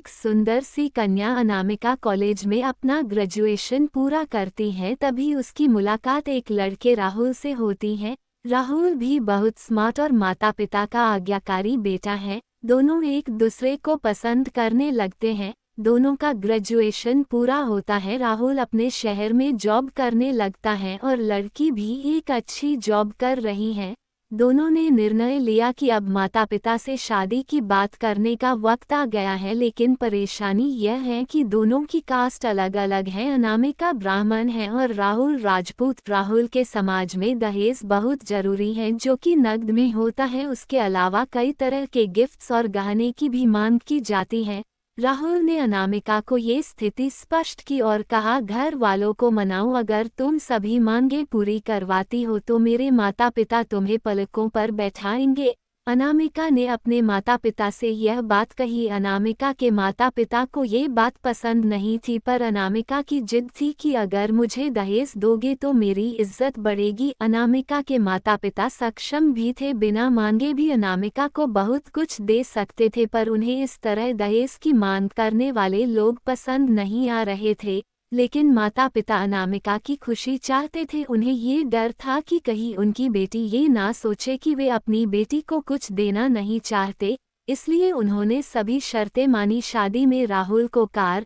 एक सुंदर सी कन्या अनामिका कॉलेज में अपना ग्रेजुएशन पूरा करती है, तभी उसकी मुलाकात एक लड़के राहुल से होती है। राहुल भी बहुत स्मार्ट और माता पिता का आज्ञाकारी बेटा है। दोनों एक दूसरे को पसंद करने लगते हैं। दोनों का ग्रेजुएशन पूरा होता है। राहुल अपने शहर में जॉब करने लगता है और लड़की भी एक अच्छी जॉब कर रही है। दोनों ने निर्णय लिया कि अब माता पिता से शादी की बात करने का वक्त आ गया है, लेकिन परेशानी यह है कि दोनों की कास्ट अलग अलग है। अनामिका ब्राह्मण है और राहुल राजपूत। राहुल के समाज में दहेज बहुत जरूरी है, जो कि नकद में होता है। उसके अलावा कई तरह के गिफ्ट्स और गहने की भी मांग की जाती है। राहुल ने अनामिका को ये स्थिति स्पष्ट की और कहा, घर वालों को मनाओ, अगर तुम सभी मांगे पूरी करवाती हो तो मेरे माता पिता तुम्हें पलकों पर बैठाएंगे। अनामिका ने अपने माता पिता से यह बात कही। अनामिका के माता पिता को ये बात पसंद नहीं थी, पर अनामिका की जिद थी कि अगर मुझे दहेज दोगे तो मेरी इज्जत बढ़ेगी। अनामिका के माता पिता सक्षम भी थे, बिना मांगे भी अनामिका को बहुत कुछ दे सकते थे, पर उन्हें इस तरह दहेज की मांग करने वाले लोग पसंद नहीं आ रहे थे। लेकिन माता पिता अनामिका की खुशी चाहते थे। उन्हें ये डर था कि कहीं उनकी बेटी ये ना सोचे कि वे अपनी बेटी को कुछ देना नहीं चाहते, इसलिए उन्होंने सभी शर्तें मानी। शादी में राहुल को कार,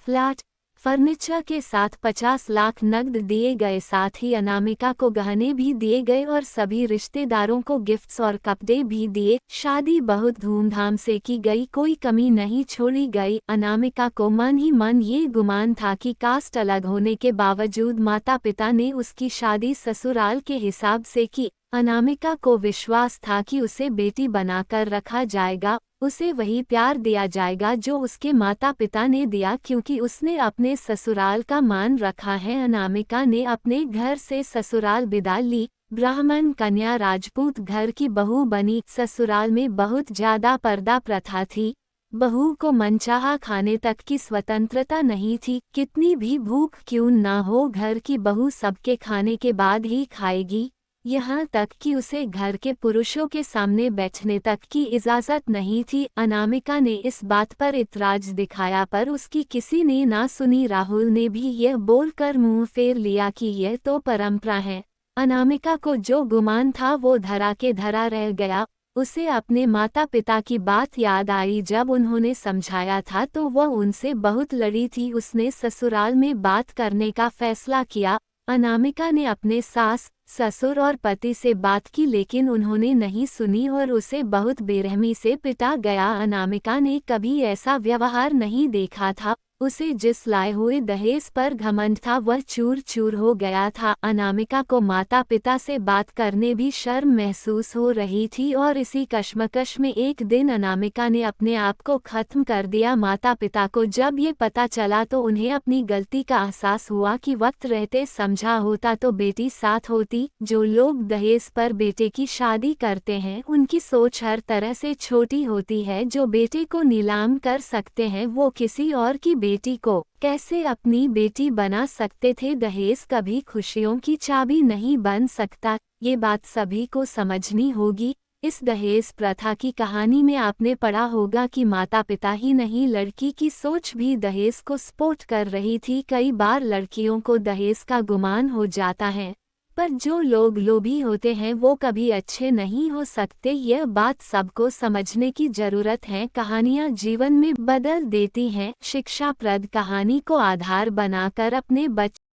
फ्लैट, फर्नीचर के साथ 50 लाख नकद दिए गए, साथ ही अनामिका को गहने भी दिए गए और सभी रिश्तेदारों को गिफ्ट्स और कपड़े भी दिए। शादी बहुत धूमधाम से की गई, कोई कमी नहीं छोड़ी गई। अनामिका को मन ही मन ये गुमान था कि कास्ट अलग होने के बावजूद माता पिता ने उसकी शादी ससुराल के हिसाब से की। अनामिका को विश्वास था कि उसे बेटी बनाकर रखा जाएगा, उसे वही प्यार दिया जाएगा जो उसके माता पिता ने दिया, क्योंकि उसने अपने ससुराल का मान रखा है। अनामिका ने अपने घर से ससुराल विदा ली। ब्राह्मण कन्या राजपूत घर की बहू बनी। ससुराल में बहुत ज्यादा पर्दा प्रथा थी। बहू को मनचाहा खाने तक की स्वतंत्रता नहीं थी। कितनी भी भूख क्यों ना हो, घर की बहू सबके खाने के बाद ही खाएगी। यहाँ तक कि उसे घर के पुरुषों के सामने बैठने तक की इजाज़त नहीं थी। अनामिका ने इस बात पर इतराज दिखाया, पर उसकी किसी ने ना सुनी। राहुल ने भी यह बोलकर मुंह फेर लिया कि यह तो परंपरा है। अनामिका को जो गुमान था वो धरा के धरा रह गया। उसे अपने माता पिता की बात याद आई। जब उन्होंने समझाया था तो वह उनसे बहुत लड़ी थी। उसने ससुराल में बात करने का फैसला किया। अनामिका ने अपने सास, ससुर और पति से बात की, लेकिन उन्होंने नहीं सुनी और उसे बहुत बेरहमी से पिटा गया। अनामिका ने कभी ऐसा व्यवहार नहीं देखा था। उसे जिस लाए हुए दहेज पर घमंड था वह चूर चूर हो गया था। अनामिका को माता पिता से बात करने भी शर्म महसूस हो रही थी और इसी कश्मकश में एक दिन अनामिका ने अपने आप को खत्म कर दिया। माता पिता को जब ये पता चला तो उन्हें अपनी गलती का एहसास हुआ कि वक्त रहते समझा होता तो बेटी साथ होती। जो लोग दहेज पर बेटे की शादी करते हैं उनकी सोच हर तरह से छोटी होती है। जो बेटे को नीलाम कर सकते हैं वो किसी और की बेटी को कैसे अपनी बेटी बना सकते थे। दहेज कभी खुशियों की चाबी नहीं बन सकता, ये बात सभी को समझनी होगी। इस दहेज प्रथा की कहानी में आपने पढ़ा होगा कि माता पिता ही नहीं, लड़की की सोच भी दहेज को सपोर्ट कर रही थी। कई बार लड़कियों को दहेज का गुमान हो जाता है, पर जो लोग लोभी होते हैं वो कभी अच्छे नहीं हो सकते। यह बात सबको समझने की जरूरत है। कहानियाँ जीवन में बदल देती हैं। शिक्षाप्रद कहानी को आधार बनाकर अपने बच्चों